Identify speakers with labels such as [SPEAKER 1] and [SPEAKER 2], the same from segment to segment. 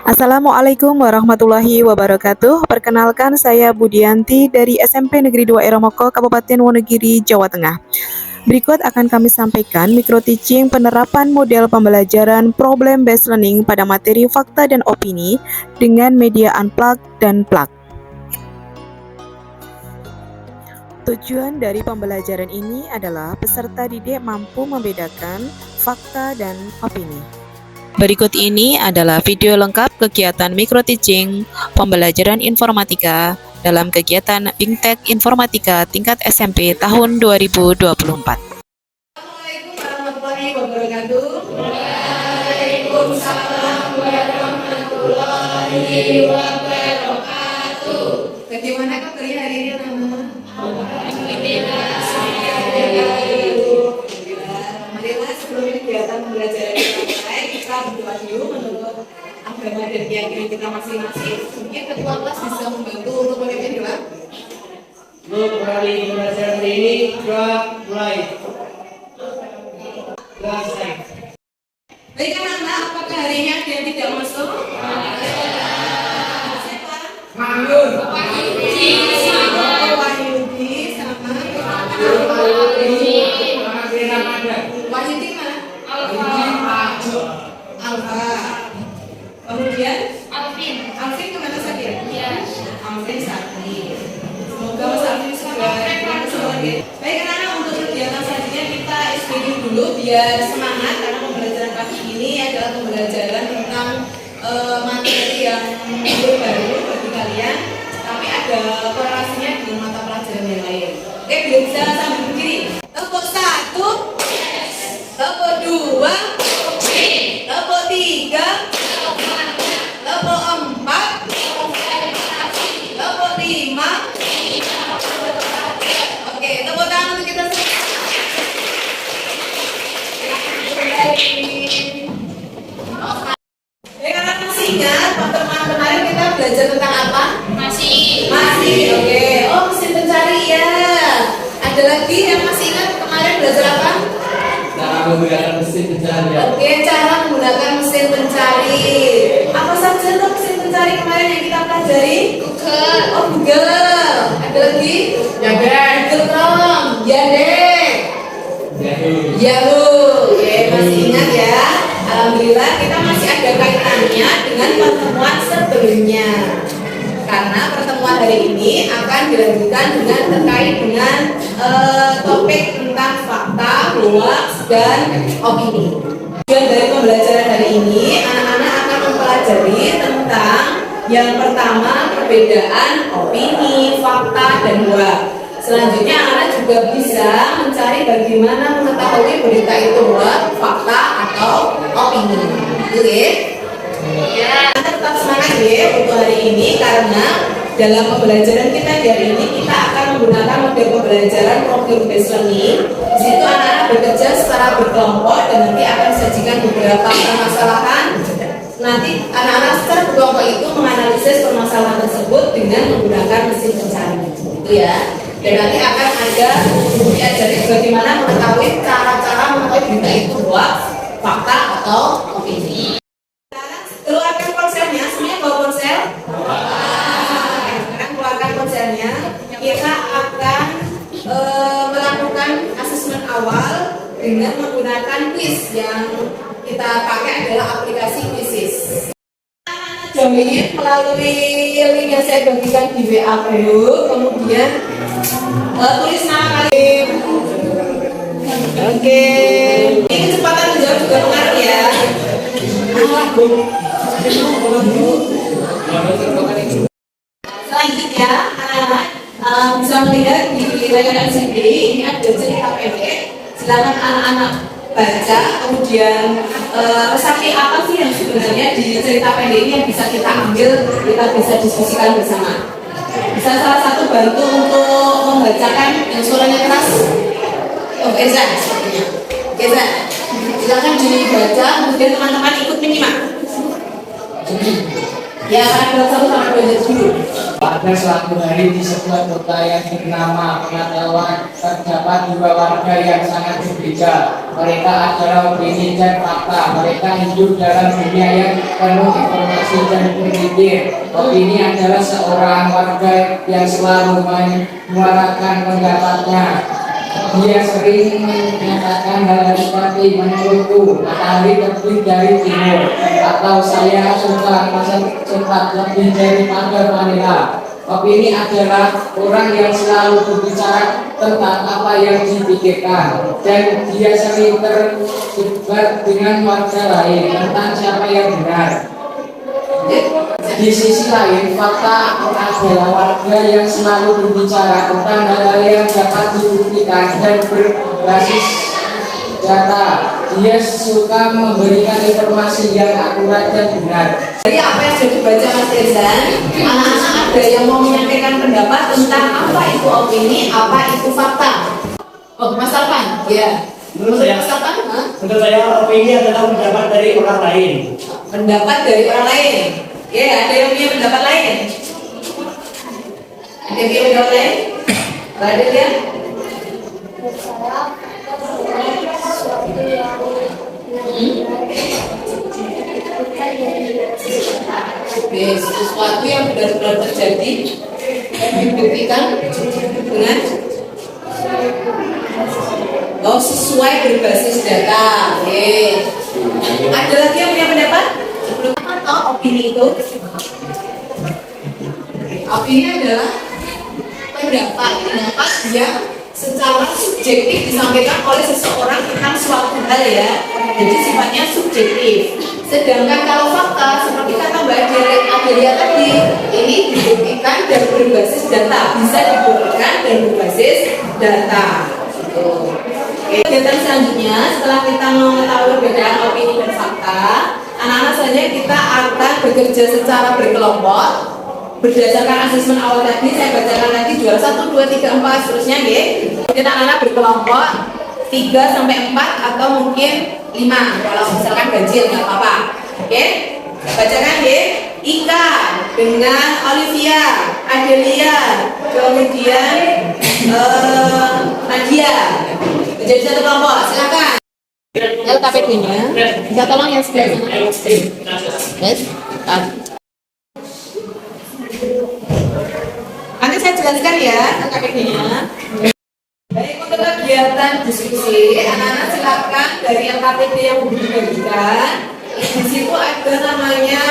[SPEAKER 1] Assalamualaikum warahmatullahi wabarakatuh. Perkenalkan saya Budianti dari SMP Negeri 2 Eromoko, Kabupaten Wonogiri, Jawa Tengah. Berikut akan kami sampaikan micro teaching penerapan model pembelajaran problem based learning pada materi fakta dan opini dengan media unplug dan plug. Tujuan dari pembelajaran ini adalah peserta didik mampu membedakan fakta dan opini. Berikut ini adalah video lengkap kegiatan micro teaching pembelajaran informatika dalam kegiatan Bingtek Informatika tingkat SMP tahun 2024.
[SPEAKER 2] Assalamualaikum warahmatullahi wabarakatuh. Waalaikumsalam warahmatullahi wabarakatuh. Bagaimana kabarnya hari ini, teman-teman? Alhamdulillah. Marilah sebelum kegiatan pembelajaran kita mulai, kita berdoa dulu menurut agama dan keyakinan kita masing-masing. Mungkin ketua kelas bisa membantu untuk memimpin doa.
[SPEAKER 3] Untuk hari pembelajaran ini doa mulai.
[SPEAKER 2] Baik anak-anak, apakah hari ini ada yang tidak masuk? Siapa?
[SPEAKER 3] Mangun.
[SPEAKER 2] Wahyudi sama Wahyudi mana? Alfa. Kemudian Alvin kemana saja? Alvin Sakti. Semoga Mas Alvin sudah lagi. Baik anak-anak, untuk kegiatan selanjutnya kita SPG dulu biar semangat karena pembelajaran pagi ini adalah pembelajaran tentang materi yang baru bagi kalian, tapi ada korelasinya dengan mata pelajaran yang lain. Oke, belum bisa sambil berdiri. Tepuk 1, tepuk 2, tepuk 3, tepuk 4, tepuk 5. Oke, tepuk tangan untuk kita semua. Karena masih ingat pertemuan kemarin kita belajar tentang apa? Masih. Oke. Oh, mesin pencari ya. Ada lagi yang masih ingat kemarin belajar apa?
[SPEAKER 3] Cara menggunakan mesin pencari.
[SPEAKER 2] Oke, cara menggunakan mesin pencari. Apa saja tuh mesin pencari kemarin yang kita pelajari? Google. Oh, Google. Ada lagi? Google Chrome. Yandex. Yahoo. Oke, masih ingat ya? Alhamdulillah kita masih ada kaitannya dengan pertemuan sebelumnya. Karena pertemuan hari ini akan dilanjutkan dengan terkait dengan topik tentang fakta, hoax, dan opini. Tujuan dari pembelajaran hari ini, anak-anak akan mempelajari tentang yang pertama perbedaan opini, fakta, dan hoax. Selanjutnya anak-anak juga bisa mencari bagaimana mengetahui berita itu hoax, fakta, atau opini. Oke? Ya, tetap semangat ya untuk hari ini karena dalam pembelajaran kita di hari ini kita akan menggunakan model pembelajaran problem based learning. Di situ anak-anak bekerja secara berkelompok dan nanti akan disajikan beberapa permasalahan. Nanti anak-anak secara berkelompok itu menganalisis permasalahan tersebut dengan menggunakan mesin pencari. Itu ya. Dan nanti akan ada diajari bagaimana mengetahui cara-cara mengetahui berita itu hoax, fakta, atau opini. Keluarkan ponselnya, semuanya bawa ponsel. Sekarang keluarkan ponselnya. Kita akan melakukan asesmen awal dengan menggunakan quiz yang kita pakai adalah aplikasi Quizizz. Join melalui link yang saya bagikan di WA dulu, kemudian tulis nama kalian. Oke, ini kecepatan menjawab juga pengaruh ya. Selanjutnya, anak-anak bisa melihat di layar LCD ini ada cerita pendek. Silakan anak-anak baca, kemudian resapi apa sih yang sebenarnya di cerita pendek ini yang bisa kita ambil, kita bisa diskusikan bersama. Bisa salah satu bantu untuk membacakan yang suaranya keras. Oh, Eza sepertinya. Eza, silakan dibaca, kemudian teman-teman ikut menyimak. Ya, karena satu sama dua dulu.
[SPEAKER 3] Pada suatu hari di sebuah kota yang bernama Pengetahuan terdapat dua warga yang sangat berbeda. Mereka adalah opini dan fakta. Mereka hidup dalam dunia yang penuh informasi informasi dan berpikir. Opini adalah seorang warga yang selalu menyuarakan pendapatnya. Dia sering menyatakan hal seperti menurutku matahari terbit dari timur, atau saya suka masa cepat lebih daripada vanila. Opini adalah orang yang selalu berbicara tentang apa yang dipikirkan, dan dia sering terlibat dengan warga lain tentang siapa yang benar. Di sisi lain, fakta adalah warga yang selalu berbicara tentang hal-hal yang dapat dibuktikan dan berbasis data. Dia suka memberikan informasi yang akurat dan benar.
[SPEAKER 2] Jadi apa yang sudah dibaca Mas Rezan, anak-anak ada yang mau menyampaikan pendapat tentang apa itu opini, apa itu fakta. Oh, Mas Alpan, ya.
[SPEAKER 4] Menurut saya opini adalah pendapat dari orang lain.
[SPEAKER 2] Pendapat dari orang lain. Ya, ada yang punya pendapat lain? Ada yang punya pendapat lain? Gak ada ya? Oke, sesuatu yang benar-benar terjadi dibuktikan dengan sesuai berbasis data. Oke. Ada lagi yang punya pendapat? Atau opini itu? Opini adalah pendapat yang secara subjektif disampaikan oleh seseorang tentang suatu hal ya. Jadi sifatnya subjektif. Sedangkan kalau fakta seperti kata Mbak Adelia tadi, ini dibuktikan dan berbasis data, bisa dibuktikan dan berbasis data. Oke, kegiatan selanjutnya setelah kita mengetahui perbedaan opini dan fakta, anak-anak saja kita akan bekerja secara berkelompok berdasarkan asesmen awal tadi. Saya bacakan nanti juara 1, 2, 3, 4 seterusnya ya. Kita anak-anak berkelompok 3 sampai 4 atau mungkin 5 kalau misalkan ganjil nggak apa-apa. Oke, bacakan ya. Ika dengan Olivia, Adelia, kemudian Nadia. Jadi satu kelompok, silakan. LKPD-nya, bisa tolong yang sebelah sana. Yes. Nanti saya jelaskan ya LKPD-nya. Baik, untuk kegiatan diskusi, anak-anak silakan dari LKPD yang dibagikan. Di situ ada namanya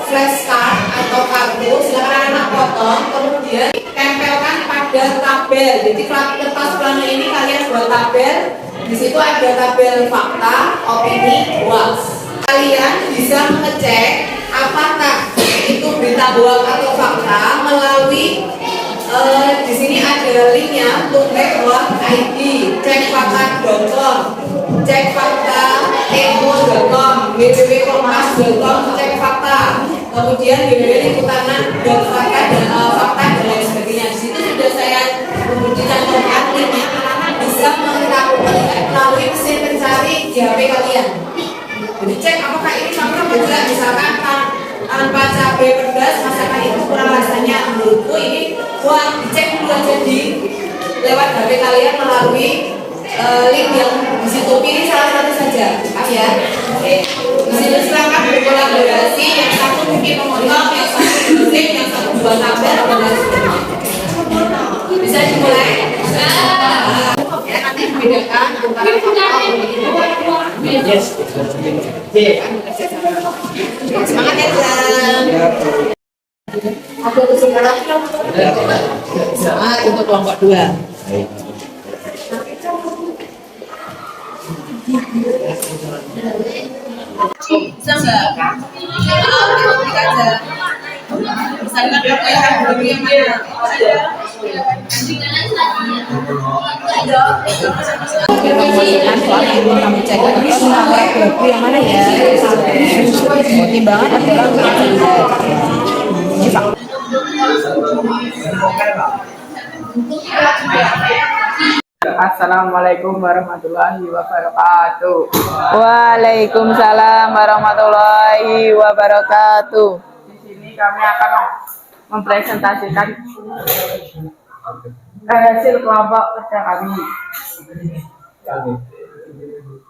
[SPEAKER 2] flashcard atau kartu. Silakan anak potong, kemudian tempelkan pada tabel. Jadi kertas plano ini kalian buat tabel. Di situ ada tabel fakta, opini, hoax. Kalian bisa mengecek apakah itu berita hoax atau fakta melalui di sini ada linknya lookback.id, cekfakta.com, cekfakta.emo.com, www.kompas.com, cek fakta, kemudian www.liputan.fakta dan lain sebagainya. Di situ sudah saya cantumkan linknya. Anak-anak bisa mengetahui melalui mesin pencari di HP kalian. Jadi cek apakah ini fakta atau tidak. Misalkan tanpa cabai pedas masakan itu kurang rasanya, menurutku ini dicek dulu aja lewat HP kalian melalui link yang di situ. Pilih salah satu saja, pas ya. Oke. Di situ silakan berkolaborasi. Yang satu mungkin memotong, yang satu mesin, yang satu buat tabel dan lain sebagainya. Bisa dimulai. Ya, nanti membedakan antara fakta dan
[SPEAKER 4] Yes.
[SPEAKER 2] semangat ya, Zan. Ada kesimpulan untuk kelompok 2. Bisa nggak? Ketik aja. Misalkan apa yang dulu yang mana? Pertanyaan soalnya belum kamu cek lagi buku yang mana ya? Timbangan adalah
[SPEAKER 3] Assalamualaikum warahmatullahi wabarakatuh.
[SPEAKER 1] Waalaikumsalam warahmatullahi wabarakatuh.
[SPEAKER 3] Di sini kami akan mempresentasikan hasil kelompok kerja kami.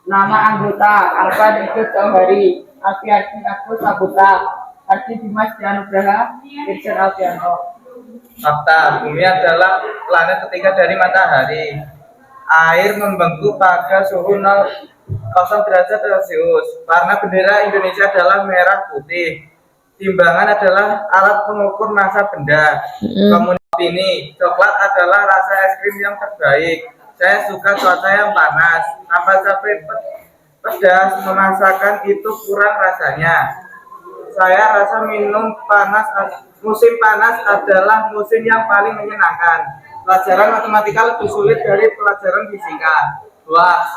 [SPEAKER 3] Nama anggota Alfa Dikut Jauhari, Alfiati Agus Sabuta,
[SPEAKER 5] Arti Dimas Dianugraha, Irjen Alfianto.
[SPEAKER 6] Fakta, bumi adalah planet ketiga dari matahari. Air membengkak pada suhu 0 derajat Celcius. Warna bendera Indonesia adalah merah putih. Timbangan adalah alat pengukur massa benda. Komunitas ini, coklat adalah rasa es krim yang terbaik. Saya suka cuaca yang panas. Apa capek pedas memasakkan itu kurang rasanya. Saya rasa musim panas adalah musim yang paling menyenangkan. Pelajaran matematika lebih sulit dari pelajaran fisika. Hoaks.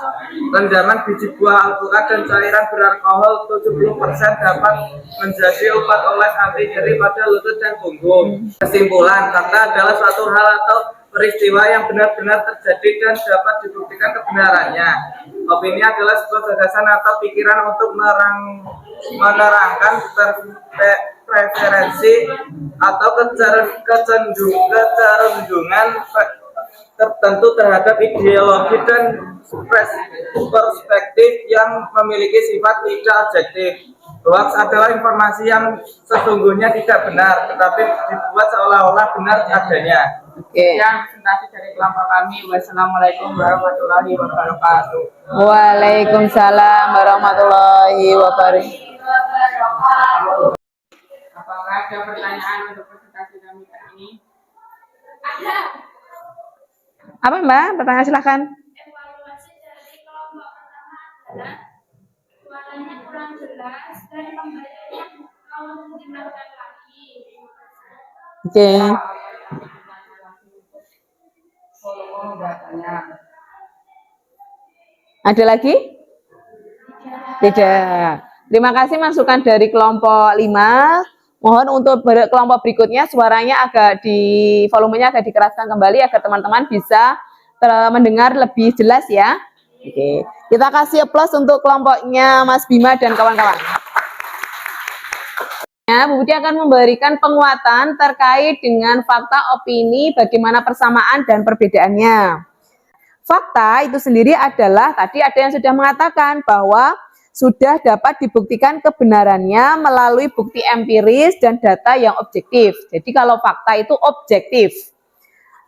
[SPEAKER 6] Rendaman biji buah alpukat dan cairan beralkohol 70% dapat menjadi obat oles anti nyeri pada lutut dan punggung. Kesimpulan, fakta adalah suatu hal atau peristiwa yang benar-benar terjadi dan dapat dibuktikan kebenarannya. Opini adalah sebuah gagasan atau pikiran untuk menerangkan preferensi atau kecenderungan tertentu terhadap ideologi dan perspektif yang memiliki sifat tidak objektif. Hoax adalah informasi yang sesungguhnya tidak benar, tetapi dibuat seolah-olah benar adanya.
[SPEAKER 5] Sekian presentasi dari kelompok kami. Wassalamualaikum warahmatullahi wabarakatuh.
[SPEAKER 1] Waalaikumsalam warahmatullahi wabarakatuh.
[SPEAKER 5] Apakah ada pertanyaan untuk presentasi kami kali ini?
[SPEAKER 1] Apa Mbak? Pertanyaan silakan.
[SPEAKER 7] Evaluasi dari kelompok pertama adalah suaranya kurang jelas dan pembacanya tolong didengarkan lagi.
[SPEAKER 1] Oke. Ada lagi? Tidak. Terima kasih masukan dari kelompok 5. Mohon untuk kelompok berikutnya suaranya agak volumenya agak dikeraskan kembali agar teman-teman bisa mendengar lebih jelas ya. Oke. Kita kasih aplaus untuk kelompoknya Mas Bima dan kawan-kawan. Bu Budi akan memberikan penguatan terkait dengan fakta opini bagaimana persamaan dan perbedaannya. Fakta itu sendiri adalah tadi ada yang sudah mengatakan bahwa sudah dapat dibuktikan kebenarannya melalui bukti empiris dan data yang objektif. Jadi kalau fakta itu objektif.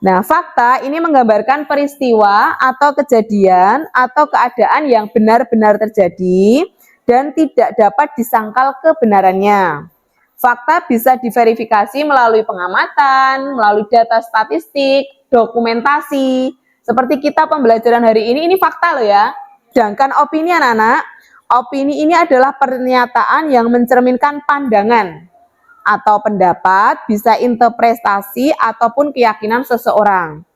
[SPEAKER 1] Nah, fakta ini menggambarkan peristiwa atau kejadian atau keadaan yang benar-benar terjadi dan tidak dapat disangkal kebenarannya. Fakta bisa diverifikasi melalui pengamatan, melalui data statistik, dokumentasi. Seperti kita pembelajaran hari ini fakta loh ya. Sedangkan opini anak-anak, opini ini adalah pernyataan yang mencerminkan pandangan atau pendapat, bisa interpretasi ataupun keyakinan seseorang.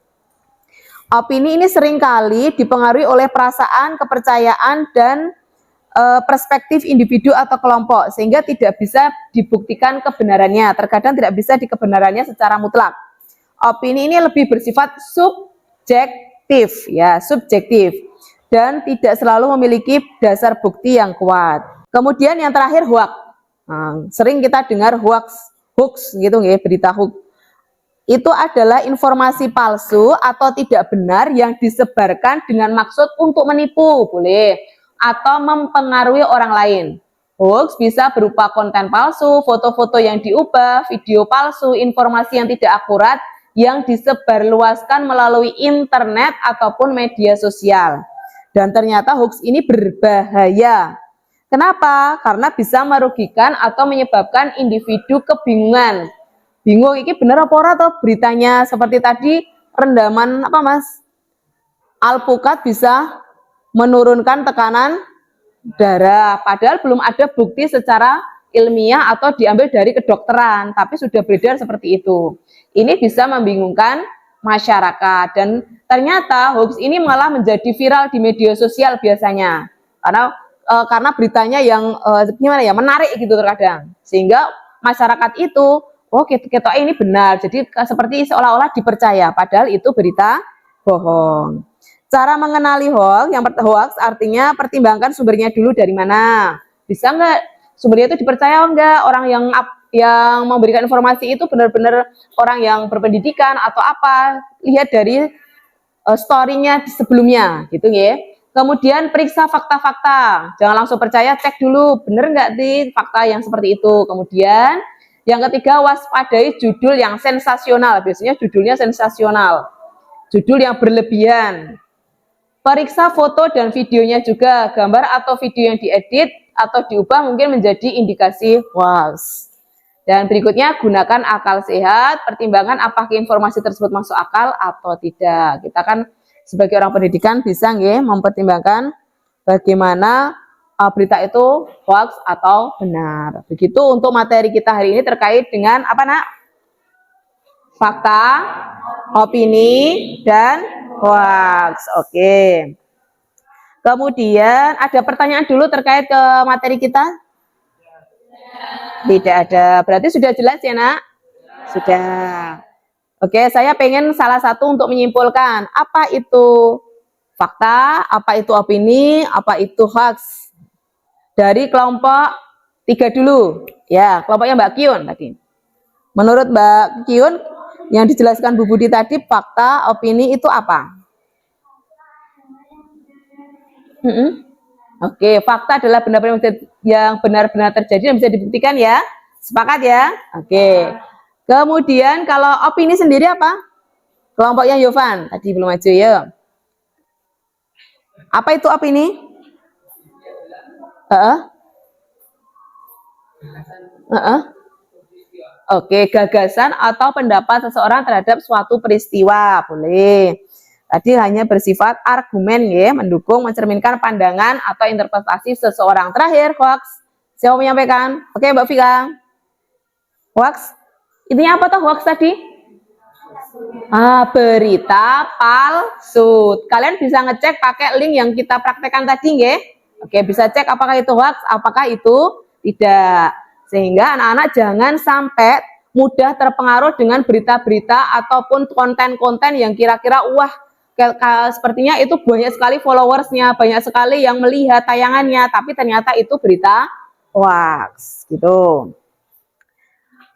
[SPEAKER 1] Opini ini seringkali dipengaruhi oleh perasaan, kepercayaan, dan perspektif individu atau kelompok, sehingga tidak bisa dibuktikan kebenarannya. Terkadang tidak bisa dikebenarannya secara mutlak. Opini ini lebih bersifat subjektif, ya, subjektif, dan tidak selalu memiliki dasar bukti yang kuat. Kemudian yang terakhir hoax. Nah, sering kita dengar hoax gitu ya, berita hoax. Itu adalah informasi palsu atau tidak benar yang disebarkan dengan maksud untuk menipu, boleh, atau mempengaruhi orang lain. Hoax bisa berupa konten palsu, foto-foto yang diubah, video palsu, informasi yang tidak akurat yang disebarluaskan melalui internet ataupun media sosial. Dan ternyata hoax ini berbahaya. Kenapa? Karena bisa merugikan atau menyebabkan individu kebingungan. Bingung, ini benar apa ora atau beritanya seperti tadi rendaman apa Mas? Alpukat bisa menurunkan tekanan darah, padahal belum ada bukti secara ilmiah atau diambil dari kedokteran, tapi sudah beredar seperti itu. Ini bisa membingungkan masyarakat dan ternyata hoax ini malah menjadi viral di media sosial biasanya karena beritanya yang gimana ya, menarik gitu terkadang, sehingga masyarakat itu ketok ini benar, jadi seperti seolah-olah dipercaya, padahal itu berita bohong. Cara mengenali hoax, hoax artinya pertimbangkan sumbernya dulu dari mana. Bisa nggak sumbernya itu dipercaya enggak? Orang yang memberikan informasi itu benar-benar orang yang berpendidikan atau apa? Lihat dari story-nya sebelumnya, gitu ya. Kemudian periksa fakta-fakta. Jangan langsung percaya, cek dulu bener nggak di fakta yang seperti itu. Kemudian yang ketiga, waspadai judul yang sensasional. Biasanya judulnya sensasional. Judul yang berlebihan. Periksa foto dan videonya juga. Gambar atau video yang diedit atau diubah mungkin menjadi indikasi hoax. Dan berikutnya, gunakan akal sehat. Pertimbangkan apakah informasi tersebut masuk akal atau tidak. Kita kan sebagai orang pendidikan bisa nggih mempertimbangkan bagaimana berita itu hoax atau benar. Begitu untuk materi kita hari ini terkait dengan apa nak? Fakta, opini, dan hoax. Oke. Kemudian ada pertanyaan dulu terkait ke materi kita? Tidak ada. Berarti sudah jelas ya nak? Sudah. Oke, saya pengen salah satu untuk menyimpulkan apa itu fakta, apa itu opini, apa itu hoax. Dari kelompok 3 dulu. Ya, kelompoknya Mbak Kyun tadi. Menurut Mbak Kyun, yang dijelaskan Bu Budi tadi, fakta, opini itu apa? Oke, fakta adalah benar-benar yang benar-benar terjadi dan bisa dibuktikan ya. Sepakat ya? Oke. Kemudian kalau opini sendiri apa? Kelompoknya Yovan, tadi belum maju ya. Apa itu opini? Oke, gagasan atau pendapat seseorang terhadap suatu peristiwa, boleh. Tadi hanya bersifat argumen ya, mendukung, mencerminkan pandangan atau interpretasi seseorang. Terakhir, hoax. Siapa menyampaikan? Oke, Mbak Vika. Hoax. Intinya apa tuh hoax tadi? Berita palsu. Kalian bisa ngecek pakai link yang kita praktekkan tadi nggih? Oke, bisa cek apakah itu hoax, apakah itu tidak. Sehingga anak-anak jangan sampai mudah terpengaruh dengan berita-berita ataupun konten-konten yang kira-kira wah sepertinya itu banyak sekali followersnya, banyak sekali yang melihat tayangannya, tapi ternyata itu berita hoax gitu.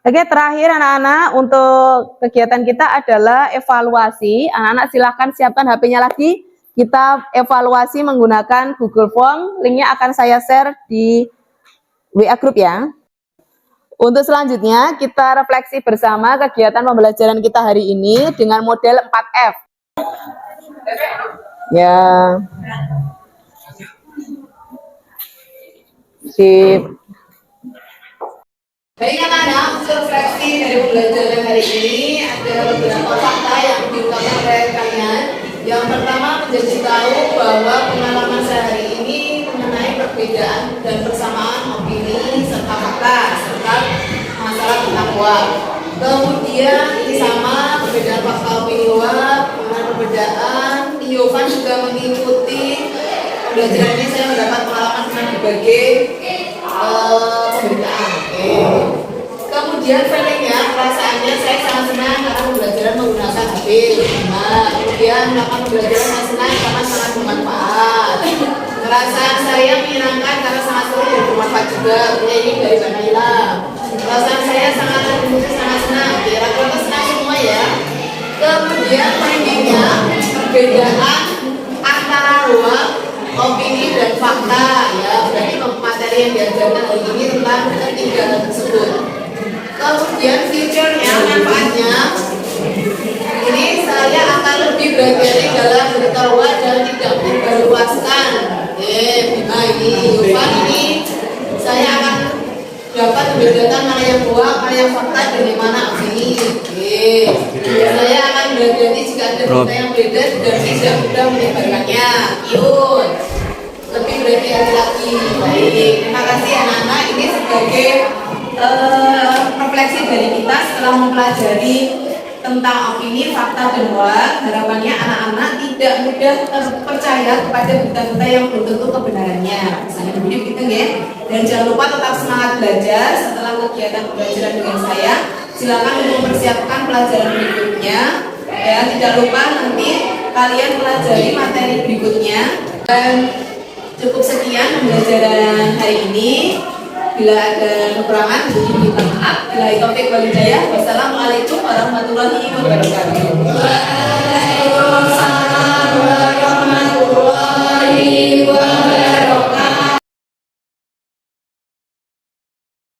[SPEAKER 1] Oke, terakhir anak-anak untuk kegiatan kita adalah evaluasi. Anak-anak silahkan siapkan HP-nya lagi. Kita evaluasi menggunakan Google Form. Linknya akan saya share di WA Group ya. Untuk selanjutnya kita refleksi bersama kegiatan pembelajaran kita hari ini dengan model 4F. Ya. Sip.
[SPEAKER 2] Baik anak-anak, untuk refleksi dari pembelajaran hari ini ada beberapa fakta yang diungkapkan oleh kalian. Yang pertama, menjadi tahu bahwa pengalaman sehari ini mengenai perbedaan dan persamaan opini serta fakta serta masalah tentang hoax. Kemudian ini sama perbedaan fakta opini hoax, dengan perbedaan Yovan juga mengikuti pembelajarannya. Saya mendapat pengalaman dengan berbagai pemberitaan. Kemudian feelingnya, perasaannya saya sangat senang karena pembelajaran menggunakan HP. Kemudian melakukan pembelajaran saya senang karena sangat bermanfaat. Perasaan saya menyenangkan karena sangat seru dan bermanfaat juga. Ini dari Mbak Naila. Perasaan saya sangat senang. Kira-kira senang semua ya. Kemudian feelingnya, perbedaan antara hoax, opini dan fakta ya, berarti materi yang diajarkan hari ini tentang ketiga tersebut. Kemudian feature-nya, manfaatnya, ini saya akan lebih berhati-hati dalam beritahuan dan tidak menyebarluaskan. Bima ini, Yovan ini, saya akan dapat membedakan mana yang hoax, mana yang fakta, dan yang mana opini. Saya akan berhati-hati jika ada berita yang beda dan tidak mudah menyebarkannya. Yun, lebih berhati-hati lagi. Baik, terima kasih anak-anak. Ini sebagai refleksi dari kita setelah mempelajari tentang opini, fakta, dan hoax. Harapannya anak-anak tidak mudah terpercaya kepada berita-berita yang belum tentu kebenarannya. Misalnya begini gitu ya. Dan jangan lupa tetap semangat belajar setelah kegiatan pembelajaran dengan saya. Silakan untuk mempersiapkan pelajaran berikutnya. Ya, tidak lupa nanti kalian pelajari materi berikutnya. Dan cukup sekian pembelajaran hari ini. Bila ada kekurangan, mohon maaf. Bila taufiq wal hidayah. Wassalamualaikum warahmatullahi wabarakatuh. Waalaikumsalam warahmatullahi wa